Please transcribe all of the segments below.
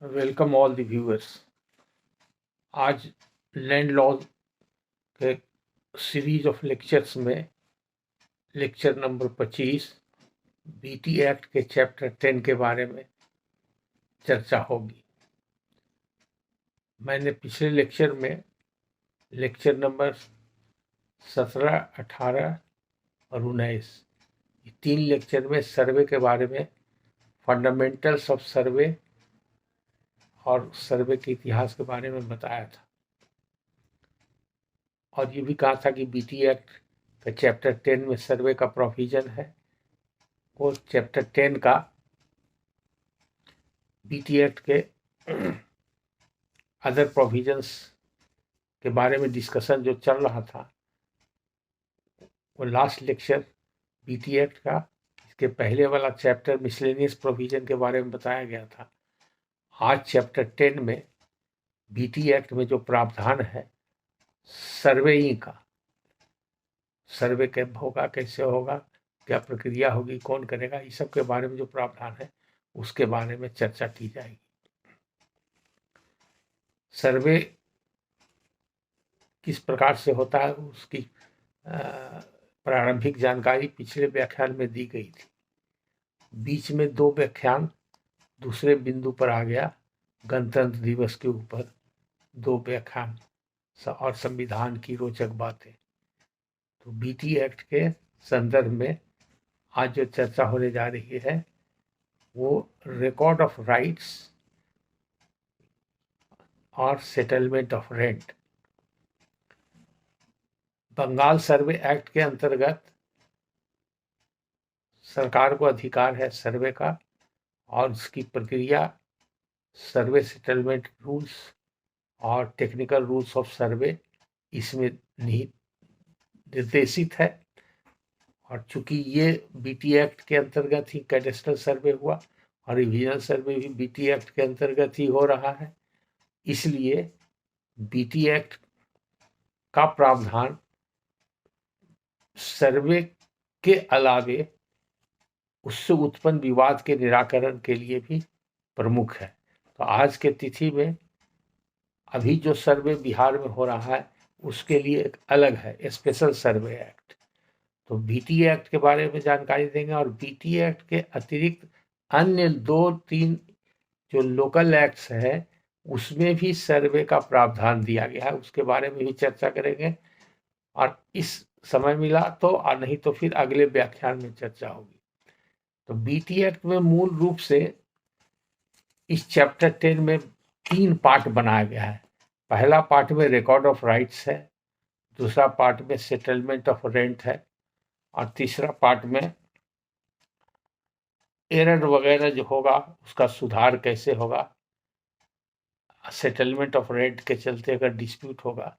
Welcome all the viewers. आज land laws के series of lectures में लेक्चर नंबर 25 बीटी एक्ट के chapter 10 के बारे में चर्चा होगी। मैंने पिछले लेक्चर में लेक्चर नंबर 17, 18 और 19 ये 3 लेक्चर में सर्वे के बारे में, फंडामेंटल्स ऑफ सर्वे और सर्वे के इतिहास के बारे में बताया था, और ये भी कहा था कि बीटी एक्ट का चैप्टर 10 में सर्वे का प्रोविजन है, वो चैप्टर 10 का बीटी एक्ट के अदर प्रोविजंस के बारे में डिस्कशन जो चल रहा था, वो लास्ट लेक्चर बीटी एक्ट का इसके पहले वाला चैप्टर मिसलेनियस प्रोविजन के बारे में बताया गया था। आज चैप्टर 10 में बीटी एक्ट में जो प्रावधान है सर्वेइंग का, सर्वे कब होगा, कैसे होगा, क्या प्रक्रिया होगी, कौन करेगा, इस सब के बारे में जो प्रावधान है उसके बारे में चर्चा की जाएगी। सर्वे किस प्रकार से होता है उसकी प्रारंभिक जानकारी पिछले व्याख्यान में दी गई थी। बीच में 2 व्याख्यान दूसरे बिंदु पर आ गया, गणतंत्र दिवस के ऊपर 2 व्याख्यान और संविधान की रोचक बातें। तो बीटी एक्ट के संदर्भ में आज जो चर्चा होने जा रही है वो रिकॉर्ड ऑफ राइट्स और settlement of rent. Bengal survey act के अंतर्गत सरकार को अधिकार है सर्वे का, और इसकी प्रक्रिया सर्वे सेटलमेंट रूल्स और टेक्निकल रूल्स ऑफ सर्वे इसमें निर्देशित है। और चूंकि ये बीटी एक्ट के अंतर्गत ही कैडेस्ट्रल सर्वे हुआ और रिवीजन सर्वे भी बीटी एक्ट के अंतर्गत ही हो रहा है, इसलिए बीटी एक्ट का प्रावधान सर्वे के अलावे उससे उत्पन्न विवाद के निराकरण के लिए भी प्रमुख है। तो आज के तिथि में अभी जो सर्वे बिहार में हो रहा है उसके लिए एक अलग है, स्पेशल सर्वे एक्ट। तो बीटी एक्ट के बारे में जानकारी देंगे, और बीटी एक्ट के अतिरिक्त अन्य 2-3 जो लोकल एक्ट्स है उसमें भी सर्वे का प्रावधान दिया गया है, उसके बारे में भी चर्चा करेंगे। और इस समय मिला तो, और नहीं तो फिर अगले व्याख्यान में चर्चा होगी। तो बीटी एक्ट में मूल रूप से इस चैप्टर 10 में 3 पार्ट बनाया गया है। पहला पार्ट में रिकॉर्ड ऑफ राइट्स है, दूसरा पार्ट में सेटलमेंट ऑफ रेंट है, और तीसरा पार्ट में एरर वगैरह जो होगा उसका सुधार कैसे होगा, सेटलमेंट ऑफ रेंट के चलते अगर डिस्प्यूट होगा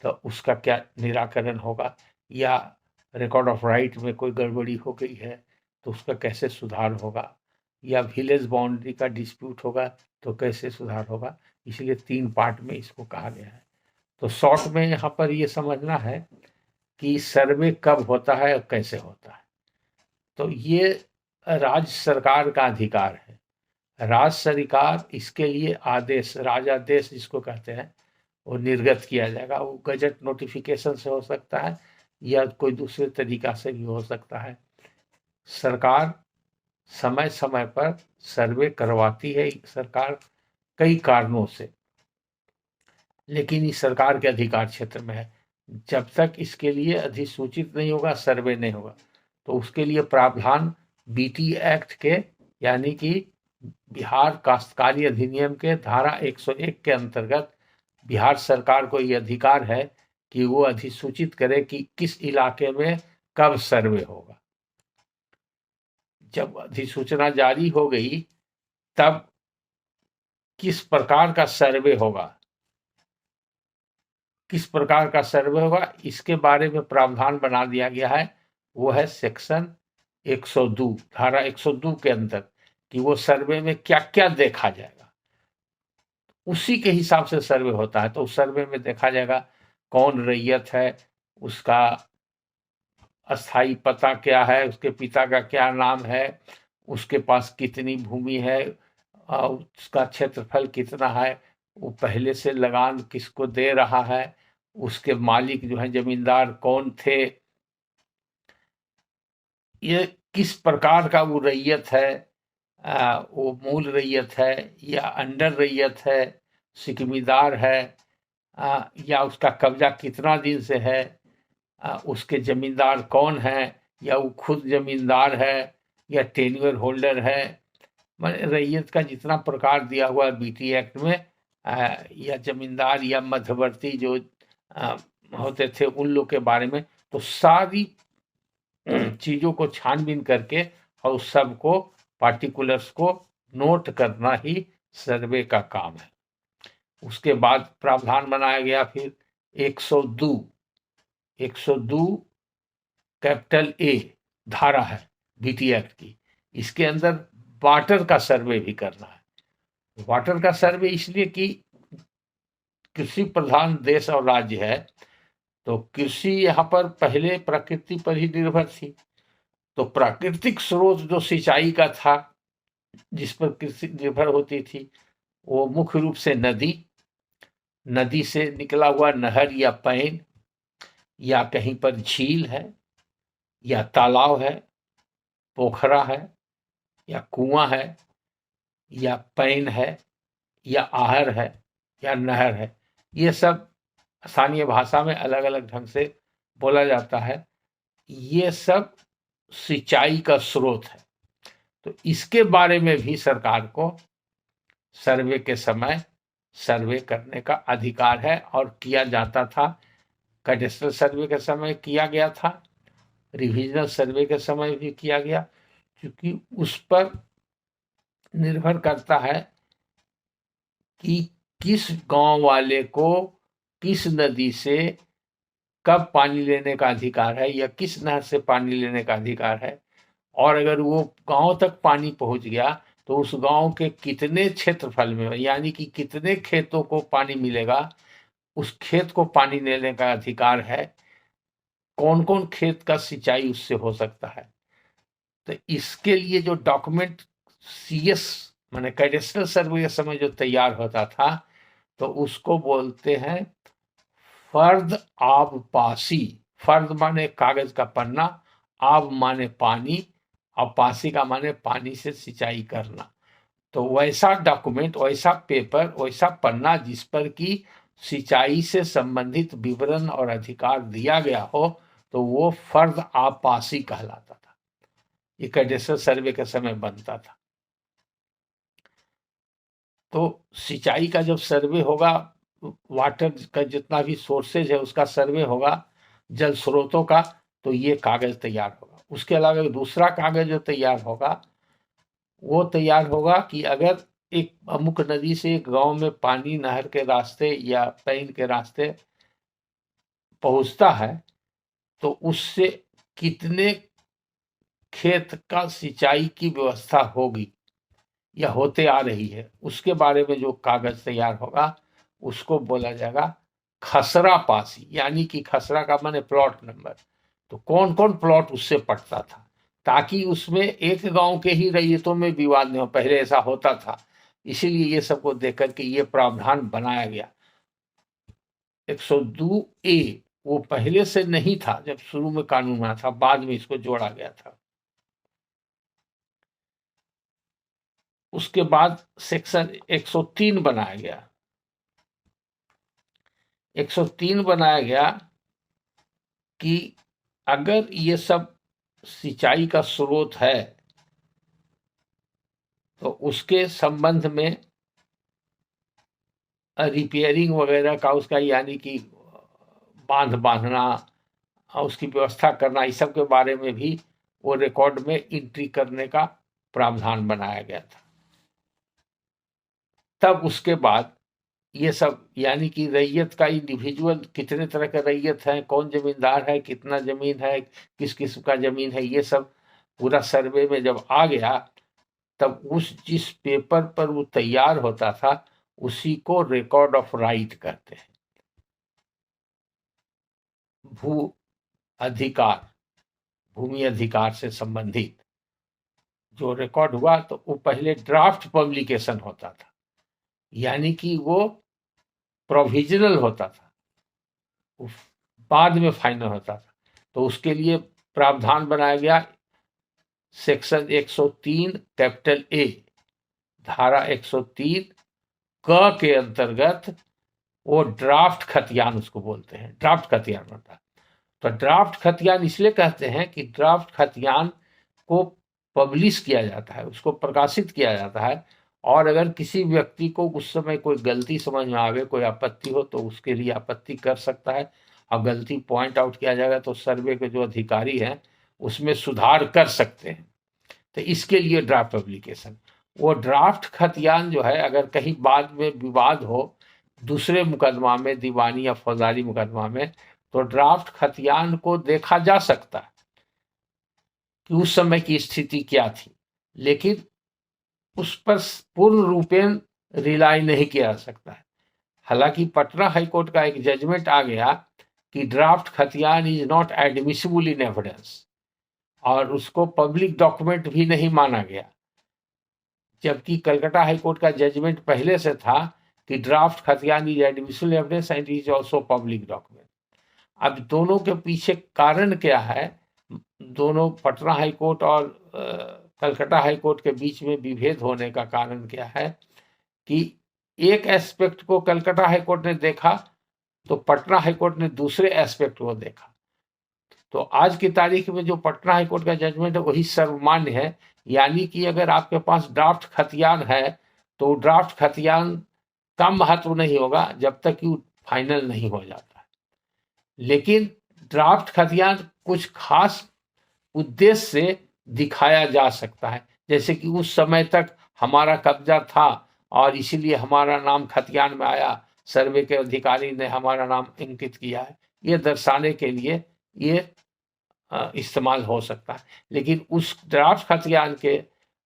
तो उसका क्या निराकरण होगा, या रिकॉर्ड ऑफ राइट में कोई गड़बड़ी हो गई है तो उसका कैसे सुधार होगा, या विलेज बाउंड्री का डिस्प्यूट होगा तो कैसे सुधार होगा। इसलिए 3 पार्ट में इसको कहा गया है। तो शॉर्ट में यहाँ पर ये समझना है कि सर्वे कब होता है और कैसे होता है। तो ये राज्य सरकार का अधिकार है। राज्य सरकार इसके लिए आदेश, राजादेश जिसको कहते हैं, वो निर्गत किया जाएगा। वो गजट नोटिफिकेशन से हो सकता है या कोई दूसरे तरीका से भी हो सकता है। सरकार समय समय पर सर्वे करवाती है, सरकार कई कारणों से, लेकिन इस सरकार के अधिकार क्षेत्र में है। जब तक इसके लिए अधिसूचित नहीं होगा सर्वे नहीं होगा। तो उसके लिए प्रावधान बीटी एक्ट के, यानी कि बिहार काश्तकारी अधिनियम के धारा 101 के अंतर्गत बिहार सरकार को ये अधिकार है कि वो अधिसूचित करे कि किस इलाके में कब सर्वे होगा। जब अधिसूचना जारी हो गई तब किस प्रकार का सर्वे होगा, किस प्रकार का सर्वे होगा, इसके बारे में प्रावधान बना दिया गया है। वो है सेक्शन 102, धारा 102 के अंदर, कि वो सर्वे में क्या क्या देखा जाएगा, उसी के हिसाब से सर्वे होता है। तो उस सर्वे में देखा जाएगा कौन रैयत है, उसका अस्थाई पता क्या है, उसके पिता का क्या नाम है, उसके पास कितनी भूमि है, उसका क्षेत्रफल कितना है, वो पहले से लगान किसको दे रहा है, उसके मालिक जो है जमींदार कौन थे, ये किस प्रकार का वो रैयत है, वो मूल रैयत है या अंडर रैयत है, सिकमीदार है, या उसका कब्जा कितना दिन से है, उसके जमींदार कौन है, या वो खुद जमींदार है या टेन्योर होल्डर है। माने रैयत का जितना प्रकार दिया हुआ है बीटी एक्ट में, या जमींदार या मध्यवर्ती जो होते थे उन लोग के बारे में, तो सारी चीजों को छानबीन करके और सबको पार्टिकुलर्स को नोट करना ही सर्वे का काम है। उसके बाद प्रावधान बनाया गया फिर 102 कैपिटल ए धारा है बीटी एक्ट की। इसके अंदर वाटर का सर्वे भी करना है। वाटर का सर्वे इसलिए कि कृषि प्रधान देश और राज्य है, तो कृषि यहाँ पर पहले प्रकृति पर ही निर्भर थी। तो प्राकृतिक स्रोत जो सिंचाई का था, जिस पर कृषि निर्भर होती थी, वो मुख्य रूप से नदी से निकला हुआ नहर या पैन, या कहीं पर झील है या तालाब है, पोखरा है या कुआं है या पैन है या आहर है या नहर है। ये सब स्थानीय भाषा में अलग अलग ढंग से बोला जाता है। ये सब सिंचाई का स्रोत है। तो इसके बारे में भी सरकार को सर्वे के समय सर्वे करने का अधिकार है और किया जाता था। कैडेस्ट्रल सर्वे के समय किया गया था, रिविजनल सर्वे के समय भी किया गया, क्योंकि उस पर निर्भर करता है कि किस गांव वाले को किस नदी से कब पानी लेने का अधिकार है या किस नहर से पानी लेने का अधिकार है। और अगर वो गांव तक पानी पहुंच गया तो उस गांव के कितने क्षेत्रफल में, यानी कि कितने खेतों को पानी मिलेगा, उस खेत को पानी लेने का अधिकार है, कौन कौन खेत का सिंचाई उससे हो सकता है। तो इसके लिए जो डॉक्यूमेंट सीएस माने कैडेस्ट्रल सर्वे के समय जो तैयार होता था, तो उसको बोलते हैं फर्द आब पासी। फर्द माने कागज का पन्ना, आब माने पानी, और पासी का माने पानी से सिंचाई करना। तो वैसा डॉक्यूमेंट, वैसा पेपर, वैसा पन्ना जिस पर की सिंचाई से संबंधित विवरण और अधिकार दिया गया हो, तो वो फर्द आपासी कहलाता था। ये कैडेस्ट्रल सर्वे के समय बनता था। तो सिंचाई का जब सर्वे होगा, वाटर का जितना भी सोर्सेज है उसका सर्वे होगा, जल स्रोतों का, तो ये कागज तैयार होगा। उसके अलावा दूसरा कागज जो तैयार होगा, वो तैयार होगा कि अगर एक अमुक नदी से एक गांव में पानी नहर के रास्ते या पैन के रास्ते पहुंचता है, तो उससे कितने खेत का सिंचाई की व्यवस्था होगी या होते आ रही है, उसके बारे में जो कागज तैयार होगा उसको बोला जाएगा खसरा पासी। यानी कि खसरा का माने प्लॉट नंबर। तो कौन कौन प्लॉट उससे पटता था, ताकि उसमें एक गांव के ही रैयतों में विवाद नहीं हो। पहले ऐसा होता था, इसीलिए ये सबको देख करके ये प्रावधान बनाया गया। 102 ए वो पहले से नहीं था जब शुरू में कानून बना था, बाद में इसको जोड़ा गया था। उसके बाद सेक्शन 103 बनाया गया। 103 बनाया गया कि अगर ये सब सिंचाई का स्रोत है, तो उसके संबंध में रिपेयरिंग वगैरह का उसका, यानी कि बांध बांधना और उसकी व्यवस्था करना, इस सब के बारे में भी वो रिकॉर्ड में एंट्री करने का प्रावधान बनाया गया था। तब उसके बाद ये सब, यानी कि रैयत का इंडिविजुअल कितने तरह का रैयत है, कौन जमींदार है, कितना जमीन है, किस किस्म का जमीन है, ये सब पूरा सर्वे में जब आ गया, तब उस जिस पेपर पर वो तैयार होता था उसी को रिकॉर्ड ऑफ राइट कहते हैं। भू अधिकार, भूमि अधिकार से संबंधित जो रिकॉर्ड हुआ तो वो पहले ड्राफ्ट पब्लिकेशन होता था, यानी कि वो प्रोविजनल होता था, वो बाद में फाइनल होता था। तो उसके लिए प्रावधान बनाया गया सेक्शन 103 कैपिटल ए, धारा 103 क के अंतर्गत वो ड्राफ्ट खतियान उसको बोलते हैं, ड्राफ्ट खतियान बनता है। तो ड्राफ्ट खतियान इसलिए कहते हैं कि ड्राफ्ट खतियान को पब्लिश किया जाता है, उसको प्रकाशित किया जाता है, और अगर किसी व्यक्ति को उस समय कोई गलती समझ में आवे, कोई आपत्ति हो, तो उसके लिए आपत्ति कर सकता है, और गलती पॉइंट आउट किया जाएगा तो सर्वे के जो अधिकारी हैं उसमें सुधार कर सकते हैं। तो इसके लिए ड्राफ्ट पब्लिकेशन। वो ड्राफ्ट खतियान जो है, अगर कहीं बाद में विवाद हो दूसरे मुकदमा में, दीवानी या फौजदारी मुकदमा में, तो ड्राफ्ट खतियान को देखा जा सकता है कि उस समय की स्थिति क्या थी, लेकिन उस पर पूर्ण रूपेण रिलाई नहीं किया जा सकता है। हालांकि पटना हाईकोर्ट का एक जजमेंट आ गया कि draft khatian is not admissible in evidence, और उसको पब्लिक डॉक्यूमेंट भी नहीं माना गया, जबकि कलकत्ता हाईकोर्ट का जजमेंट पहले से था कि draft khatian is admissible evidence and is also public document. अब दोनों के पीछे कारण क्या है, दोनों पटना हाईकोर्ट और कलकत्ता हाईकोर्ट के बीच में विभेद होने का कारण क्या है कि एक एस्पेक्ट को कलकत्ता हाईकोर्ट ने देखा तो पटना हाईकोर्ट ने दूसरे एस्पेक्ट को देखा। तो आज की तारीख में जो पटना हाईकोर्ट का जजमेंट है वही सर्वमान्य है, यानी कि अगर आपके पास ड्राफ्ट खतियान है तो ड्राफ्ट खतियान का महत्व नहीं होगा जब तक कि फाइनल नहीं हो जाता है। लेकिन ड्राफ्ट खतियान कुछ खास उद्देश्य से दिखाया जा सकता है, जैसे कि उस समय तक हमारा कब्जा था और इसीलिए हमारा नाम खतियान में आया, सर्वे के अधिकारी ने हमारा नाम अंकित किया है, ये दर्शाने के लिए ये इस्तेमाल हो सकता है। लेकिन उस ड्राफ्ट खतियान के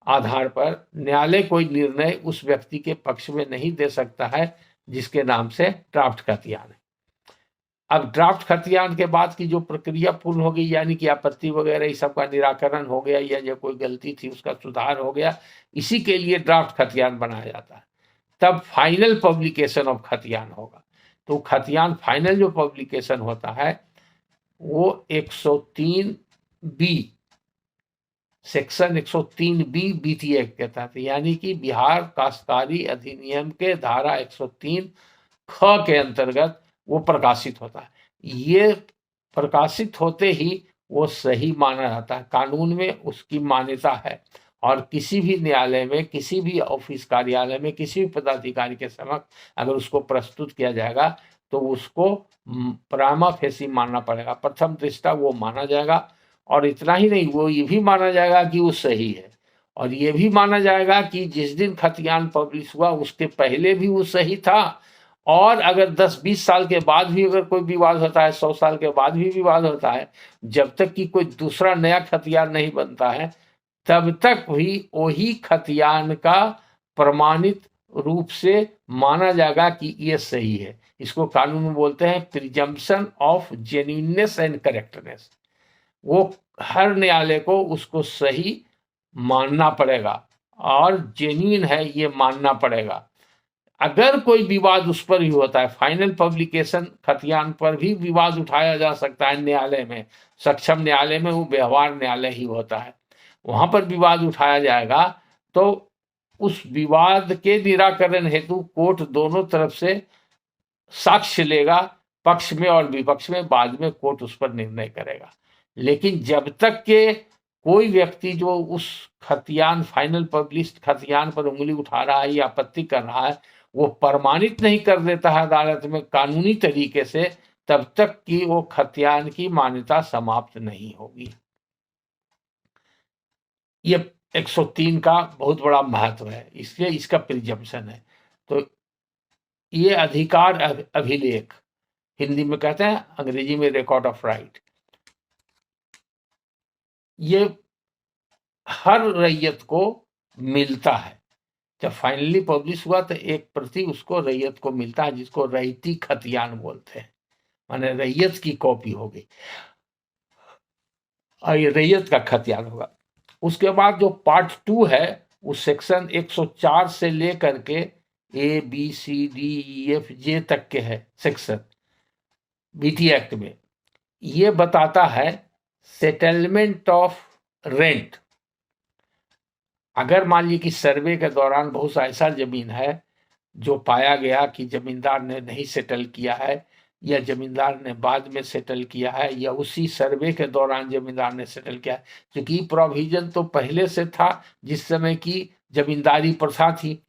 आधार पर न्यायालय कोई निर्णय उस व्यक्ति के पक्ष में नहीं दे सकता है जिसके नाम से ड्राफ्ट खतियान है। अब ड्राफ्ट खतियान के बाद की जो प्रक्रिया पूर्ण हो गई, यानी कि आपत्ति वगैरह इस सब का निराकरण हो गया, या जो कोई गलती थी उसका सुधार हो गया, इसी के लिए ड्राफ्ट खतियान बनाया जाता है। तब फाइनल पब्लिकेशन ऑफ खतियान होगा। तो खतियान फाइनल जो पब्लिकेशन होता है वो 103 B, section 103 B BT act के तहत, यानी कि बिहार काश्तकारी अधिनियम के धारा 103 ख के अंतर्गत वो प्रकाशित होता है। ये प्रकाशित होते ही वो सही माना जाता है, कानून में उसकी मान्यता है, और किसी भी न्यायालय में, किसी भी ऑफिस कार्यालय में, किसी भी पदाधिकारी के समक्ष अगर उसको प्रस्तुत किया जाएगा तो उसको प्रामा फेसी मानना पड़ेगा, प्रथम दृष्टा वो माना जाएगा। और इतना ही नहीं, वो ये भी माना जाएगा कि वो सही है, और ये भी माना जाएगा कि जिस दिन खतियान पब्लिश हुआ उसके पहले भी वो सही था, और अगर 10-20 साल के बाद भी अगर कोई विवाद होता है, 100 साल के बाद भी विवाद होता है, जब तक कि कोई दूसरा नया खतियान नहीं बनता है तब तक भी वही खतियान का प्रमाणित रूप से माना जाएगा कि ये सही है। इसको कानून में बोलते हैं presumption of genuineness and correctness. वो हर न्यायालय को उसको सही मानना पड़ेगा और जेन्युइन है ये मानना पड़ेगा। अगर कोई विवाद उस पर भी होता है, फाइनल पब्लिकेशन खतियान पर भी विवाद उठाया जा सकता है न्यायालय में, सक्षम न्यायालय में, वो व्यवहार न्यायालय ही होता है, वहां पर विवाद उठाया जाएगा। तो उस विवाद के निराकरण हेतु कोर्ट दोनों तरफ से साक्ष्य लेगा, पक्ष में और विपक्ष में, बाद में कोर्ट उस पर निर्णय करेगा। लेकिन जब तक के कोई व्यक्ति जो उस खतियान, फाइनल पब्लिश्ड खतियान पर उंगली उठा रहा है या आपत्ति कर रहा है, वो प्रमाणित नहीं कर देता है अदालत में कानूनी तरीके से, तब तक कि वो खतियान की मान्यता समाप्त नहीं होगी। ये 103 का बहुत बड़ा महत्व है, इसलिए इसका प्रिजम्पशन है। तो ये अधिकार अभिलेख, हिंदी में कहते हैं, अंग्रेजी में रिकॉर्ड ऑफ राइट, ये हर रैयत को मिलता है। जब फाइनली पब्लिश हुआ तो एक प्रति उसको रैयत को मिलता है, जिसको रैयती खतियान बोलते हैं, माने रैयत की कॉपी होगी और ये रैयत का खतियान होगा। उसके बाद जो पार्ट 2 है उस सेक्शन 104 से लेकर के ABCDEFJ तक के है सेक्शन BT एक्ट में। ये बताता है सेटलमेंट ऑफ रेंट। अगर मान लीजिए कि सर्वे के दौरान बहुत सा ऐसा जमीन है जो पाया गया कि जमींदार ने नहीं सेटल किया है, या जमींदार ने बाद में सेटल किया है, या उसी सर्वे के दौरान जमींदार ने सेटल किया है, क्योंकि प्रोविजन तो पहले से था जिस समय की जमींदारी प्रथा थी।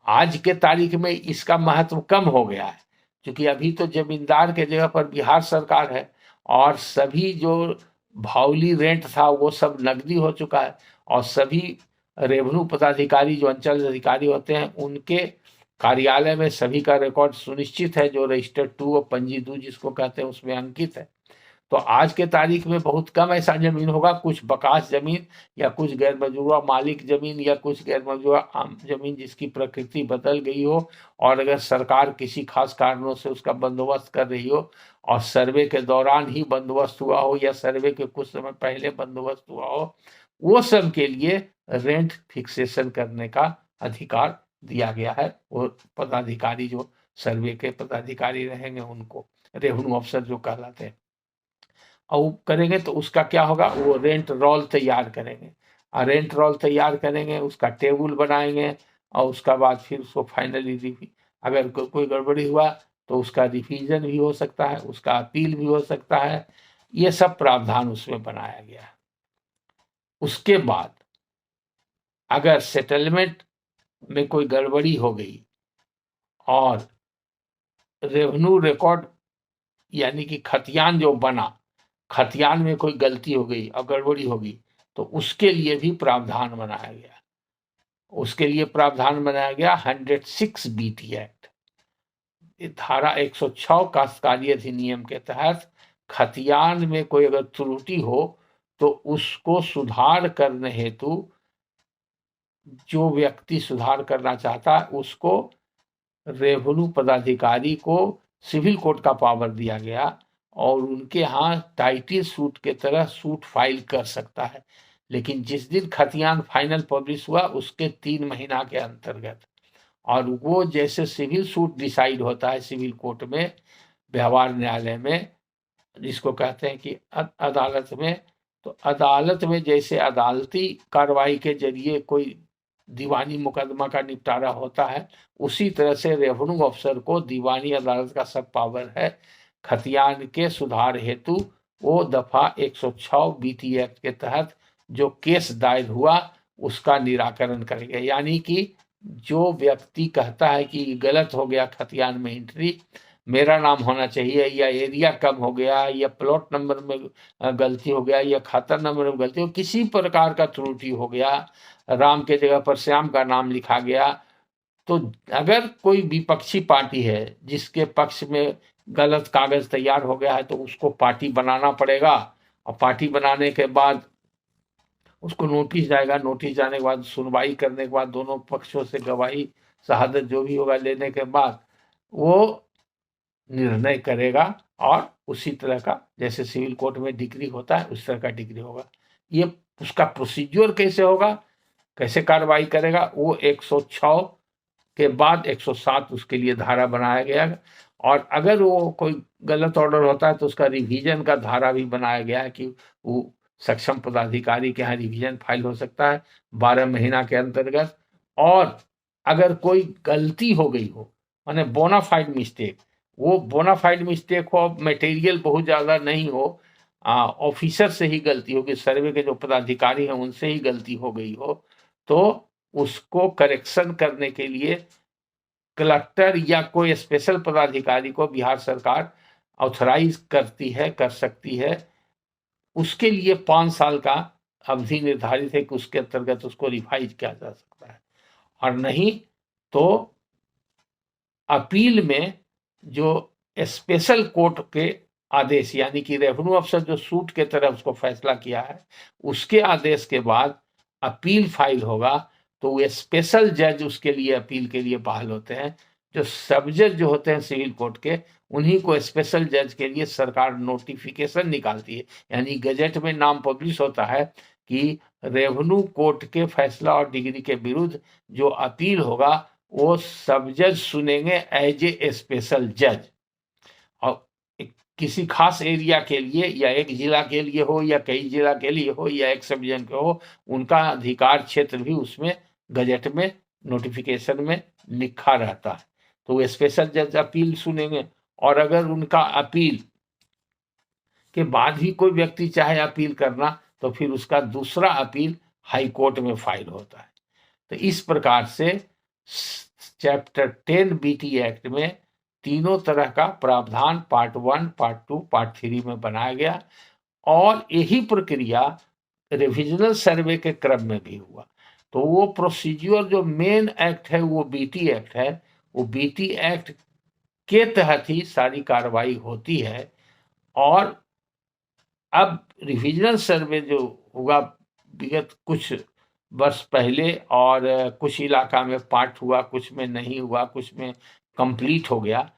आज के तारीख में इसका महत्व कम हो गया है, क्योंकि अभी तो जमींदार के जगह पर बिहार सरकार है, और सभी जो भावली रेंट था वो सब नकदी हो चुका है, और सभी रेवेन्यू पदाधिकारी जो अंचल अधिकारी होते हैं उनके कार्यालय में सभी का रिकॉर्ड सुनिश्चित है, जो रजिस्टर 2 और पंजी 2 जिसको कहते हैं उसमें अंकित है। तो आज के तारीख में बहुत कम ऐसा जमीन होगा, कुछ बकास जमीन या कुछ गैर मजूरा मालिक जमीन या कुछ गैर मजूरा आम जमीन जिसकी प्रकृति बदल गई हो, और अगर सरकार किसी खास कारणों से उसका बंदोबस्त कर रही हो और सर्वे के दौरान ही बंदोबस्त हुआ हो या सर्वे के कुछ समय पहले बंदोबस्त हुआ हो, वो सब के लिए रेंट फिक्सेशन करने का अधिकार दिया गया है। वो पदाधिकारी जो सर्वे के पदाधिकारी रहेंगे उनको रेवेन्यू अफसर जो कहलाते हैं, और वो करेंगे तो उसका क्या होगा, वो रेंट रोल तैयार करेंगे, और रेंट रोल तैयार करेंगे, उसका टेबल बनाएंगे, और उसका बाद फिर उसको फाइनली अगर कोई गड़बड़ी हुआ तो उसका रिवीजन भी हो सकता है, उसका अपील भी हो सकता है। ये सब प्रावधान उसमें बनाया गया है। उसके बाद अगर सेटलमेंट में कोई गड़बड़ी हो गई और रेवेन्यू रिकॉर्ड यानी कि खतियान जो बना, खतियान में कोई गलती हो गई और गड़बड़ी हो गई, तो उसके लिए भी प्रावधान बनाया गया। उसके लिए प्रावधान बनाया गया 106 BT एक्ट, धारा 106 काश्तकारी अधिनियम के तहत खतियान में कोई अगर त्रुटि हो तो उसको सुधार करने हेतु जो व्यक्ति सुधार करना चाहता है उसको रेवेन्यू पदाधिकारी को सिविल कोर्ट का पावर दिया गया, और उनके यहाँ टाइटल सूट के तरह सूट फाइल कर सकता है। लेकिन जिस दिन खतियान फाइनल पब्लिश हुआ उसके 3 महीना के अंतर्गत, और वो जैसे सिविल सूट डिसाइड होता है सिविल कोर्ट में, व्यवहार न्यायालय में जिसको कहते हैं कि अदालत में, तो अदालत में जैसे अदालती कार्रवाई के जरिए कोई दीवानी मुकदमा का निपटारा होता है, उसी तरह से रेवेन्यू अफसर को दीवानी अदालत का सब पावर है। खतियान के सुधार हेतु वो दफा 106 BT एक्ट के तहत जो केस दायर हुआ उसका निराकरण करेंगे। यानी कि जो व्यक्ति कहता है कि गलत हो गया खतियान में एंट्री, मेरा नाम होना चाहिए, या एरिया कम हो गया, या प्लॉट नंबर में गलती हो गया, या खाता नंबर में गलती हो, किसी प्रकार का त्रुटि हो गया, राम के जगह पर श्याम का नाम लिखा गया, तो अगर कोई विपक्षी पार्टी है जिसके पक्ष में गलत कागज तैयार हो गया है तो उसको पार्टी बनाना पड़ेगा, और पार्टी बनाने के बाद उसको नोटिस जाएगा, नोटिस जाने के बाद सुनवाई करने के बाद दोनों पक्षों से गवाही शहादत जो भी होगा लेने के बाद वो निर्णय करेगा, और उसी तरह का जैसे सिविल कोर्ट में डिग्री होता है उस तरह का डिग्री होगा। ये उसका प्रोसीजर कैसे होगा, कैसे कार्रवाई करेगा, वो 106 के बाद 107 उसके लिए धारा बनाया गया, और अगर वो कोई गलत ऑर्डर होता है तो उसका रिवीजन का धारा भी बनाया गया है कि वो सक्षम पदाधिकारी के यहाँ रिवीजन फाइल हो सकता है 12 महीना के अंतर्गत। और अगर कोई गलती हो गई हो, माने बोनाफाइड मिस्टेक, वो बोनाफाइड मिस्टेक हो, मटेरियल बहुत ज़्यादा नहीं हो, ऑफिसर से ही गलती होगी, सर्वे के जो पदाधिकारी हैं उनसे ही गलती हो गई हो, तो उसको करेक्शन करने के लिए कलेक्टर या कोई स्पेशल पदाधिकारी को बिहार सरकार ऑथराइज करती है, कर सकती है। उसके लिए 5 साल का अवधि निर्धारित है कि उसके अंतर्गत उसको रिवाइज किया जा सकता है, और नहीं तो अपील में जो स्पेशल कोर्ट के आदेश यानी कि रेवेन्यू अफसर जो सूट के तरह उसको फैसला किया है उसके आदेश के बाद अपील फाइल होगा, तो वो स्पेशल जज उसके लिए अपील के लिए बहाल होते हैं। जो सब जज जो होते हैं सिविल कोर्ट के, उन्हीं को स्पेशल जज के लिए सरकार नोटिफिकेशन निकालती है, यानी गजट में नाम पब्लिश होता है कि रेवेन्यू कोर्ट के फैसला और डिग्री के विरुद्ध जो अपील होगा वो सब जज सुनेंगे एज ए स्पेशल जज। और किसी खास एरिया के लिए या एक जिला के लिए हो या कई जिला के लिए हो या एक सब डिवीजन के हो, उनका अधिकार क्षेत्र भी उसमें गजट में नोटिफिकेशन में लिखा रहता है। तो वो स्पेशल जज अपील सुनेंगे, और अगर उनका अपील के बाद भी कोई व्यक्ति चाहे अपील करना तो फिर उसका दूसरा अपील हाई कोर्ट में फाइल होता है। तो इस प्रकार से चैप्टर 10 बीटी एक्ट में तीनों तरह का प्रावधान पार्ट 1, पार्ट 2, पार्ट 3 में बनाया गया, और यही प्रक्रिया रिविजनल सर्वे के क्रम में भी हुआ। तो वो प्रोसीजर जो मेन एक्ट है वो बीटी एक्ट है, वो बीटी एक्ट के तहत ही सारी कार्रवाई होती है। और अब रिविजनल सर्वे जो हुआ विगत कुछ वर्ष पहले, और कुछ इलाका में पार्ट हुआ, कुछ में नहीं हुआ, कुछ में कंप्लीट हो गया,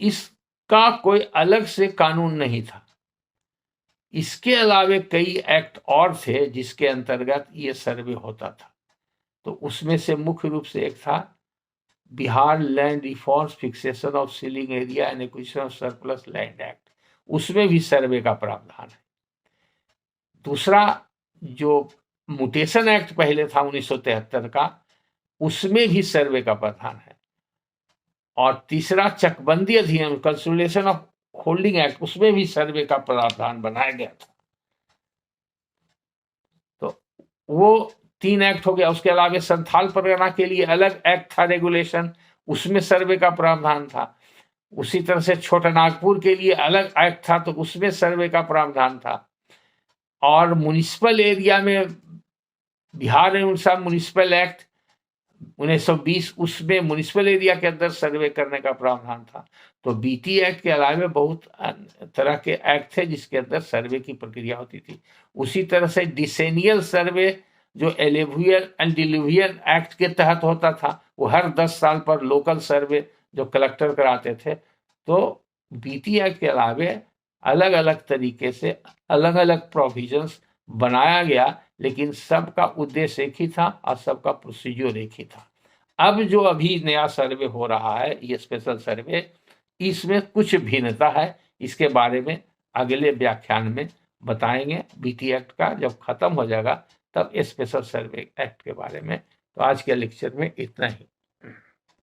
इसका कोई अलग से कानून नहीं था। इसके अलावे कई एक्ट और थे जिसके अंतर्गत ये सर्वे होता था। तो उसमें से मुख्य रूप से एक था Bihar land reforms fixation of ceiling area and acquisition of surplus land act, उसमें भी सर्वे का प्रावधान है। दूसरा जो म्यूटेशन एक्ट पहले था 1973 का, उसमें भी सर्वे का प्रावधान है। और तीसरा चकबंदी अधिनियम कंसोलिडेशन ऑफ होल्डिंग एक्ट, उसमें भी सर्वे का प्रावधान बनाया गया था। तो वो 3 एक्ट हो गया। उसके अलावा संथाल परगना के लिए अलग एक्ट था, रेगुलेशन, उसमें सर्वे का प्रावधान था। उसी तरह से छोटा नागपुर के लिए अलग एक्ट था, तो उसमें सर्वे का प्रावधान था। और म्युनिसिपल एरिया में बिहार म्युनिसिपल एक्ट 1920, उसमें म्युनिसिपल एरिया के अंदर सर्वे करने का प्रावधान था। तो बीटी एक्ट के अलावा बहुत तरह के एक्ट थे जिसके अंदर सर्वे की प्रक्रिया होती थी। उसी तरह से डिसेनियल सर्वे जो एलिवियल एंड डिलुवियल एक्ट के तहत होता था, वो हर 10 साल पर लोकल सर्वे जो कलेक्टर कराते थे। तो बीटी एक्ट के अलावा अलग अलग तरीके से अलग अलग प्रोविजंस बनाया गया, लेकिन सबका उद्देश्य एक ही था और सबका प्रोसीजर एक ही था। अब जो अभी नया सर्वे हो रहा है, ये स्पेशल सर्वे, इसमें कुछ भिन्नता है। इसके बारे में अगले व्याख्यान में बताएंगे। बीटी एक्ट का जब खत्म हो जाएगा तब स्पेशल सर्वे एक्ट के बारे में। तो आज के लेक्चर में इतना ही।